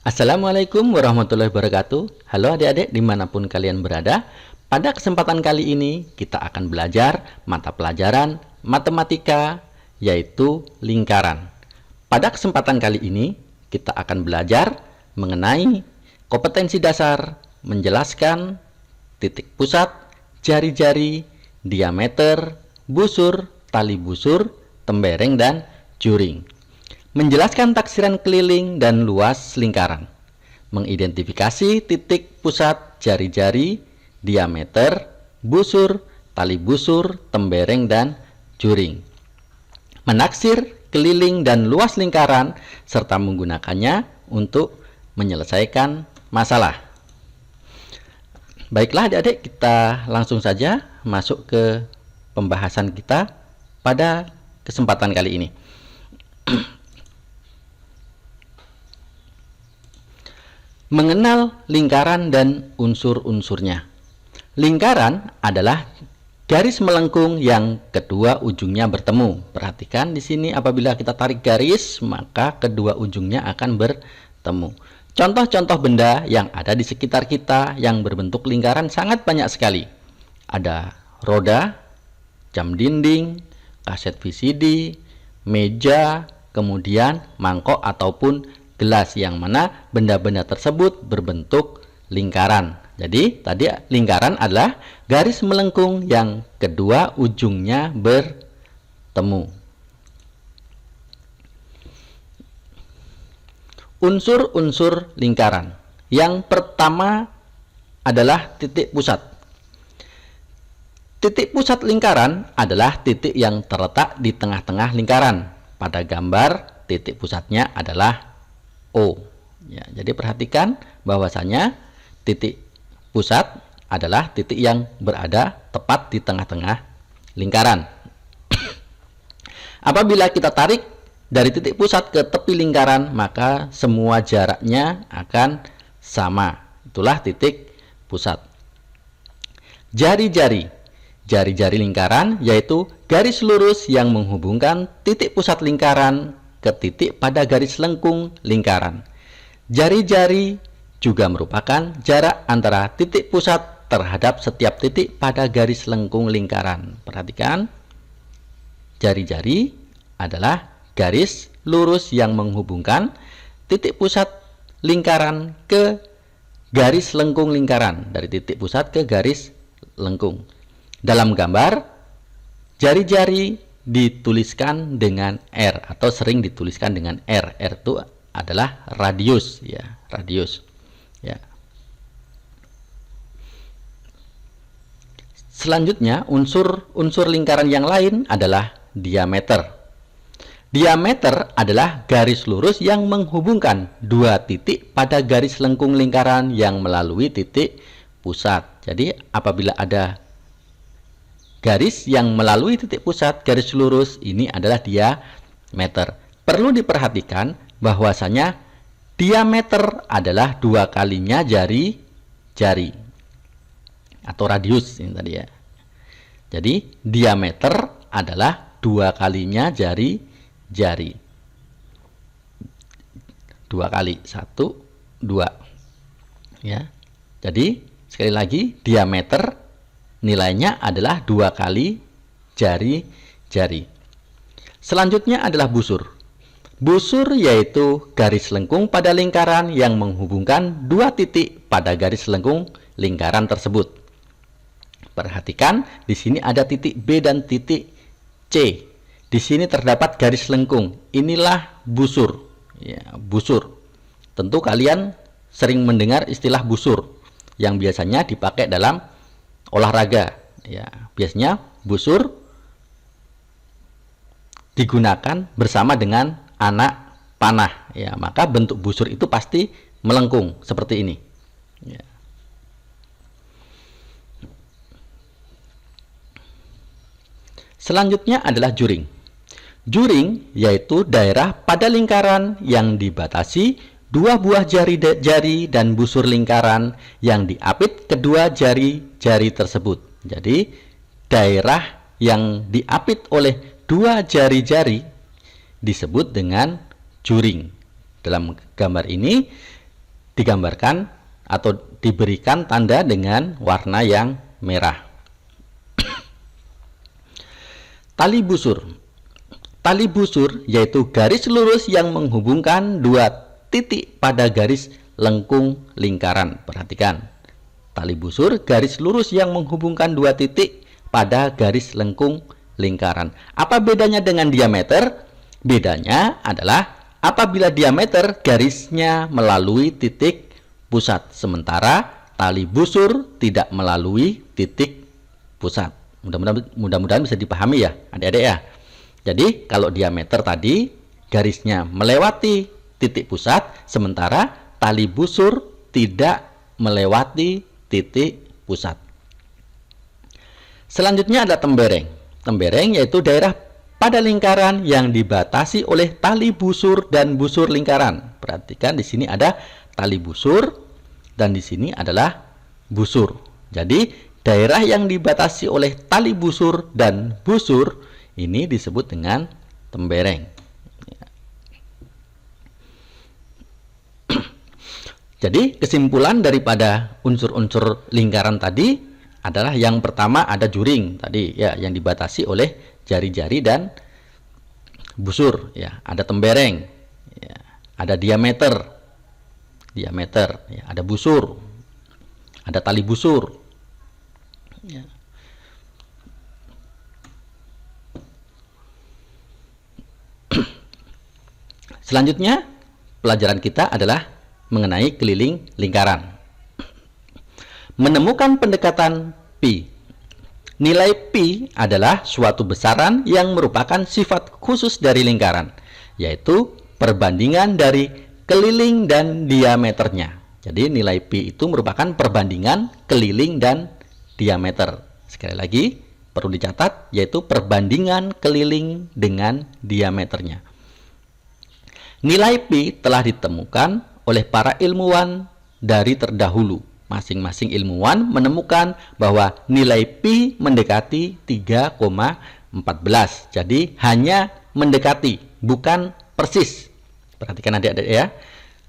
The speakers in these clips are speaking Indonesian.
Assalamualaikum warahmatullahi wabarakatuh. Halo adik-adik dimanapun kalian berada. Pada kesempatan kali ini kita akan belajar mata pelajaran matematika, yaitu lingkaran. Pada kesempatan kali ini kita akan belajar mengenai kompetensi dasar, menjelaskan titik pusat, jari-jari, diameter, busur, tali busur, tembereng, dan juring. Menjelaskan taksiran keliling dan luas lingkaran. Mengidentifikasi titik pusat, jari-jari, diameter, busur, tali busur, tembereng, dan juring. Menaksir keliling dan luas lingkaran serta menggunakannya untuk menyelesaikan masalah. Baiklah adik-adik, kita langsung saja masuk ke pembahasan kita pada kesempatan kali ini. Mengenal lingkaran dan unsur-unsurnya. Lingkaran adalah garis melengkung yang kedua ujungnya bertemu. Perhatikan di sini apabila kita tarik garis, maka kedua ujungnya akan bertemu. Contoh-contoh benda yang ada di sekitar kita yang berbentuk lingkaran sangat banyak sekali. Ada roda, jam dinding, kaset VCD, meja, kemudian mangkok ataupun gelas, yang mana benda-benda tersebut berbentuk lingkaran. Jadi tadi lingkaran adalah garis melengkung yang kedua ujungnya bertemu. Unsur-unsur lingkaran. Yang pertama adalah titik pusat. Titik pusat lingkaran adalah titik yang terletak di tengah-tengah lingkaran. Pada gambar titik pusatnya adalah O. Ya, jadi perhatikan bahwasanya titik pusat adalah titik yang berada tepat di tengah-tengah lingkaran. Apabila kita tarik dari titik pusat ke tepi lingkaran, maka semua jaraknya akan sama. Itulah titik pusat. Jari-jari. Jari-jari lingkaran yaitu garis lurus yang menghubungkan titik pusat lingkaran ke titik pada garis lengkung lingkaran. Jari-jari juga merupakan jarak antara titik pusat terhadap setiap titik pada garis lengkung lingkaran. Perhatikan, jari-jari adalah garis lurus yang menghubungkan titik pusat lingkaran ke garis lengkung lingkaran, dari titik pusat ke garis lengkung. Dalam gambar, jari-jari dituliskan dengan R atau sering dituliskan dengan R. R itu adalah radius, ya, radius. Ya. Selanjutnya, unsur lingkaran yang lain adalah diameter. Diameter adalah garis lurus yang menghubungkan dua titik pada garis lengkung lingkaran yang melalui titik pusat. Jadi, apabila ada garis yang melalui titik pusat, garis lurus, ini adalah diameter. Perlu diperhatikan bahwasanya diameter adalah dua kalinya jari-jari atau radius ini tadi ya. Jadi diameter adalah dua kalinya jari-jari. Dua kali, satu, dua. Ya. Jadi sekali lagi, diameter nilainya adalah dua kali jari-jari. Selanjutnya adalah busur. Busur yaitu garis lengkung pada lingkaran yang menghubungkan dua titik pada garis lengkung lingkaran tersebut. Perhatikan, di sini ada titik B dan titik C. Di sini terdapat garis lengkung. Inilah busur. Ya, busur. Tentu kalian sering mendengar istilah busur yang biasanya dipakai dalam olahraga. Ya, biasanya busur digunakan bersama dengan anak panah. Ya, maka bentuk busur itu pasti melengkung seperti ini. Ya. Selanjutnya adalah juring. Juring yaitu daerah pada lingkaran yang dibatasi dua buah jari-jari dan busur lingkaran yang diapit kedua jari-jari tersebut. Jadi, daerah yang diapit oleh dua jari-jari disebut dengan juring. Dalam gambar ini, digambarkan atau diberikan tanda dengan warna yang merah. Tali busur. Tali busur yaitu garis lurus yang menghubungkan dua titik pada garis lengkung lingkaran. Perhatikan. Tali busur garis lurus yang menghubungkan dua titik pada garis lengkung lingkaran. Apa bedanya dengan diameter? Bedanya adalah apabila diameter garisnya melalui titik pusat, sementara tali busur tidak melalui titik pusat. Mudah-mudahan bisa dipahami ya adik-adik ya. Jadi kalau diameter tadi garisnya melewati titik pusat, sementara tali busur tidak melewati titik pusat. Selanjutnya ada tembereng. Tembereng yaitu daerah pada lingkaran yang dibatasi oleh tali busur dan busur lingkaran. Perhatikan di sini ada tali busur dan di sini adalah busur. Jadi daerah yang dibatasi oleh tali busur dan busur ini disebut dengan tembereng. Jadi kesimpulan daripada unsur-unsur lingkaran tadi adalah yang pertama ada juring tadi ya, yang dibatasi oleh jari-jari dan busur ya. Ada tembereng ya, ada diameter ya, ada busur, ada tali busur ya. Selanjutnya pelajaran kita adalah mengenai keliling lingkaran. Menemukan pendekatan pi. Nilai pi adalah suatu besaran yang merupakan sifat khusus dari lingkaran, yaitu perbandingan dari keliling dan diameternya. Jadi nilai pi itu merupakan perbandingan keliling dan diameter. Sekali lagi perlu dicatat, yaitu perbandingan keliling dengan diameternya. Nilai pi telah ditemukan oleh para ilmuwan dari terdahulu. Masing-masing ilmuwan menemukan bahwa nilai pi mendekati 3,14. Jadi hanya mendekati, bukan persis. Perhatikan adik-adik ya.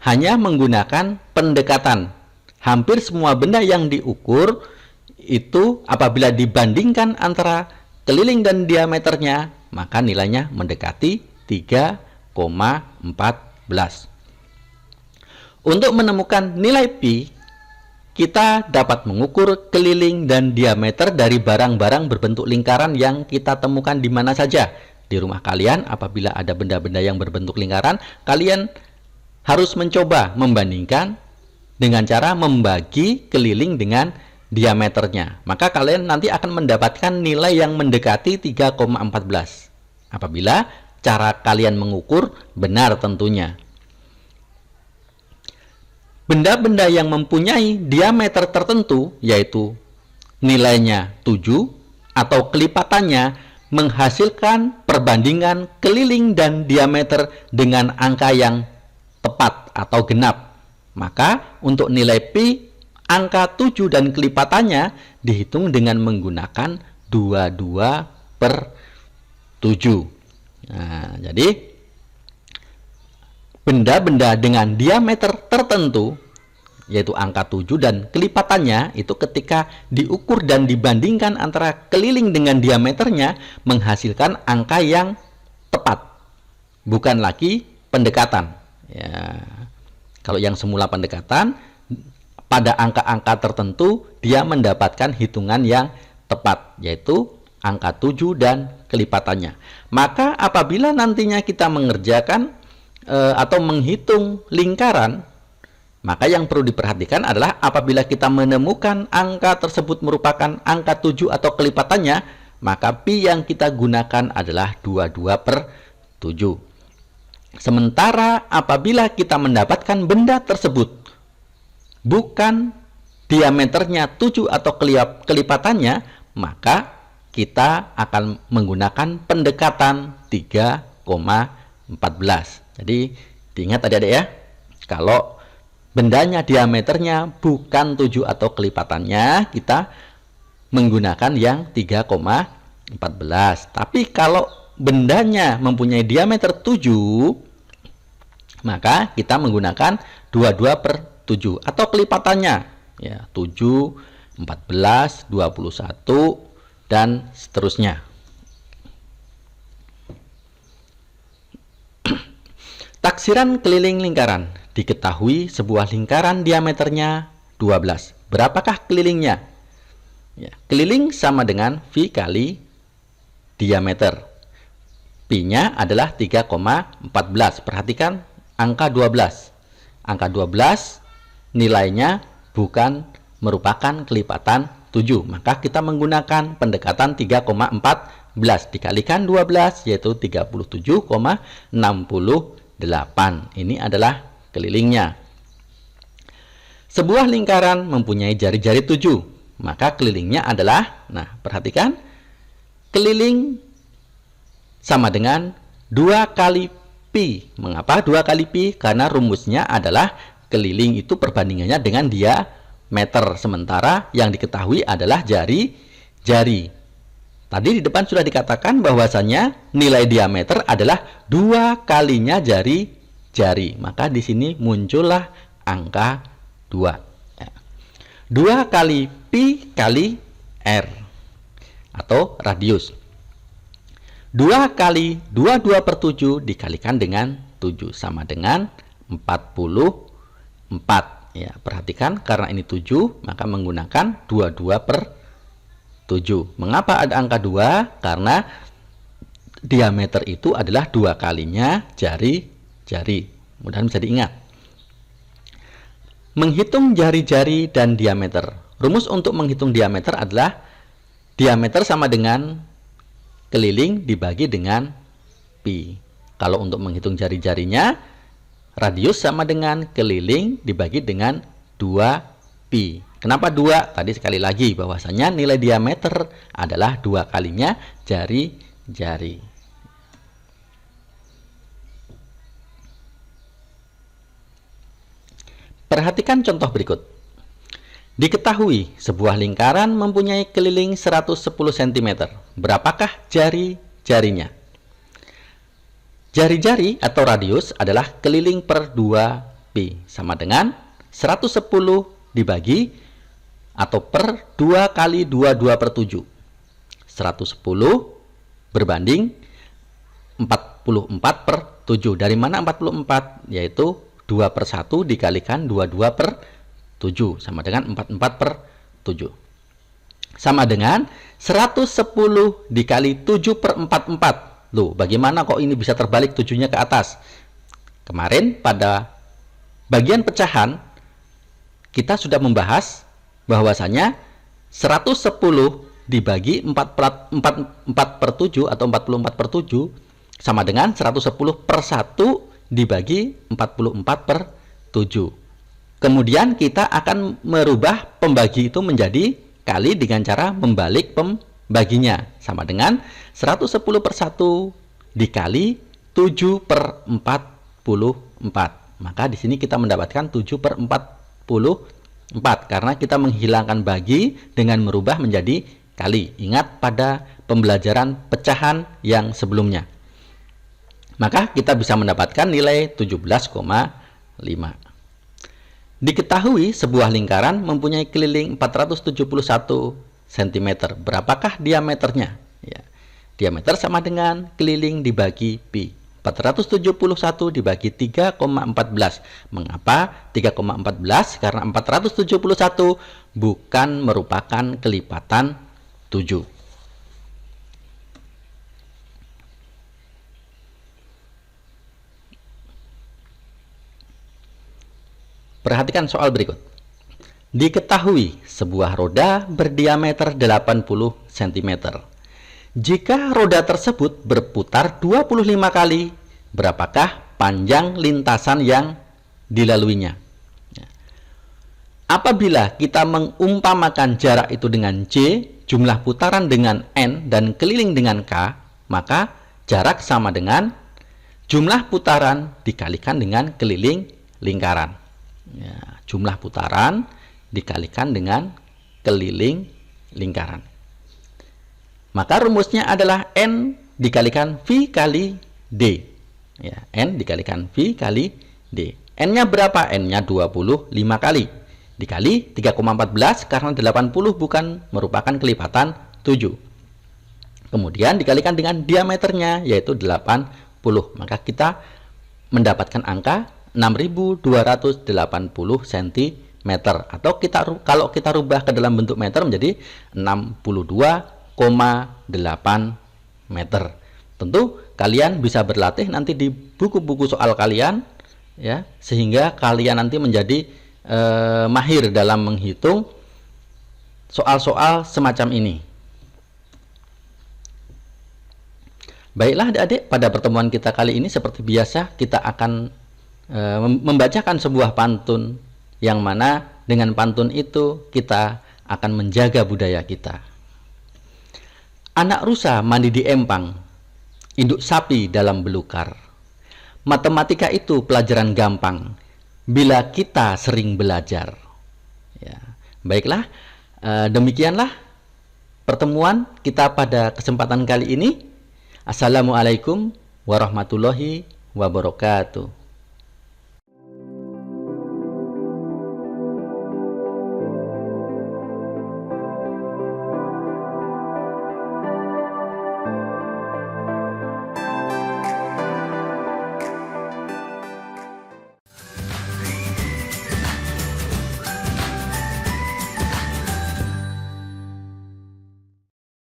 Hanya menggunakan pendekatan. Hampir semua benda yang diukur itu apabila dibandingkan antara keliling dan diameternya, maka nilainya mendekati 3,14. Untuk menemukan nilai pi, kita dapat mengukur keliling dan diameter dari barang-barang berbentuk lingkaran yang kita temukan di mana saja. Di rumah kalian, apabila ada benda-benda yang berbentuk lingkaran, kalian harus mencoba membandingkan dengan cara membagi keliling dengan diameternya. Maka kalian nanti akan mendapatkan nilai yang mendekati 3,14. Apabila cara kalian mengukur benar tentunya. Benda-benda yang mempunyai diameter tertentu, yaitu nilainya 7 atau kelipatannya, menghasilkan perbandingan keliling dan diameter dengan angka yang tepat atau genap. Maka untuk nilai pi, angka 7 dan kelipatannya dihitung dengan menggunakan 22/7. Nah, jadi benda-benda dengan diameter tertentu, yaitu angka 7 dan kelipatannya, itu ketika diukur dan dibandingkan antara keliling dengan diameternya, menghasilkan angka yang tepat, bukan lagi pendekatan ya. Kalau yang semula pendekatan, pada angka-angka tertentu dia mendapatkan hitungan yang tepat, yaitu angka 7 dan kelipatannya. Maka apabila nantinya kita mengerjakan atau menghitung lingkaran, maka yang perlu diperhatikan adalah apabila kita menemukan angka tersebut merupakan angka 7 atau kelipatannya, maka pi yang kita gunakan adalah 22/7. Sementara apabila kita mendapatkan benda tersebut bukan diameternya 7 atau kelipatannya, maka kita akan menggunakan pendekatan 3,14. Jadi diingat adik-adik ya, kalau bendanya diameternya bukan 7 atau kelipatannya, kita menggunakan yang 3,14. Tapi kalau bendanya mempunyai diameter 7, maka kita menggunakan 22/7. 7 atau kelipatannya ya, 7, 14, 21 dan seterusnya. Taksiran keliling lingkaran. Diketahui sebuah lingkaran diameternya 12. Berapakah kelilingnya? Ya, keliling sama dengan V kali diameter. Pi-nya adalah 3,14. Perhatikan angka 12. Angka 12 nilainya bukan merupakan kelipatan 7. Maka kita menggunakan pendekatan 3,14 dikalikan 12 yaitu 37,68. Ini adalah kelilingnya. Sebuah lingkaran mempunyai jari-jari 7, maka kelilingnya adalah, nah perhatikan, keliling sama dengan 2 kali pi. Mengapa 2 kali pi? Karena rumusnya adalah keliling itu perbandingannya dengan diameter, sementara yang diketahui adalah jari-jari. Tadi di depan sudah dikatakan bahwasannya nilai diameter adalah 2 kalinya jari-jari. Maka di sini muncullah angka 2. 2 kali pi kali r atau radius. 2 kali 22/7 dikalikan dengan 7 sama dengan 44. Ya, perhatikan karena ini 7 maka menggunakan 22/7. Mengapa ada angka 2? Karena diameter itu adalah 2 kalinya jari-jari. Mudah-mudahan bisa diingat. Menghitung jari-jari dan diameter. Rumus untuk menghitung diameter adalah diameter sama dengan keliling dibagi dengan pi. Kalau untuk menghitung jari-jarinya, radius sama dengan keliling dibagi dengan 2 pi. Kenapa 2? Tadi sekali lagi bahwasanya nilai diameter adalah 2 kalinya jari-jari. Perhatikan contoh berikut. Diketahui sebuah lingkaran mempunyai keliling 110 cm. Berapakah jari-jarinya? Jari-jari atau radius adalah keliling per 2 pi sama dengan 110 dibagi atau per 2 kali 22/7. 110 berbanding 44/7. Dari mana 44? Yaitu 2/1 dikalikan 22/7 sama dengan 44/7. Sama dengan 110 dikali 7/44. Loh, bagaimana kok ini bisa terbalik 7-nya ke atas? Kemarin pada bagian pecahan kita sudah membahas bahwasanya 110 dibagi 4/7 atau 44/7 sama dengan 110/1 dibagi 44/7. Kemudian kita akan merubah pembagi itu menjadi kali dengan cara membalik pembaginya. Sama dengan 110/1 dikali 7/44. Maka di sini kita mendapatkan 7/44 karena kita menghilangkan bagi dengan merubah menjadi kali. Ingat pada pembelajaran pecahan yang sebelumnya. Maka kita bisa mendapatkan nilai 17,5. Diketahui sebuah lingkaran mempunyai keliling 471 cm. Berapakah diameternya? Ya. Diameter sama dengan keliling dibagi pi. 471 dibagi 3,14. Mengapa 3,14? Karena 471 bukan merupakan kelipatan 7. Perhatikan soal berikut. Diketahui sebuah roda berdiameter 80 cm. Jika roda tersebut berputar 25 kali, berapakah panjang lintasan yang dilaluinya? Apabila kita mengumpamakan jarak itu dengan J, jumlah putaran dengan N, dan keliling dengan K, maka jarak sama dengan jumlah putaran dikalikan dengan keliling lingkaran. Ya, jumlah putaran dikalikan dengan keliling lingkaran. Maka rumusnya adalah N dikalikan V kali D. Ya, N dikalikan V kali D. N-nya berapa? N-nya 25 kali. Dikali 3,14 karena 80 bukan merupakan kelipatan 7. Kemudian dikalikan dengan diameternya yaitu 80. Maka kita mendapatkan angka 6280 cm atau kalau kita rubah ke dalam bentuk meter menjadi 62,8 meter. Tentu kalian bisa berlatih nanti di buku-buku soal kalian ya, sehingga kalian nanti menjadi mahir dalam menghitung soal-soal semacam ini. Baiklah adik-adik, pada pertemuan kita kali ini seperti biasa kita akan membacakan sebuah pantun yang mana dengan pantun itu kita akan menjaga budaya kita. Anak rusa mandi di empang, induk sapi dalam belukar. Matematika itu pelajaran gampang bila kita sering belajar. Ya, baiklah, demikianlah pertemuan kita pada kesempatan kali ini. Assalamualaikum warahmatullahi wabarakatuh.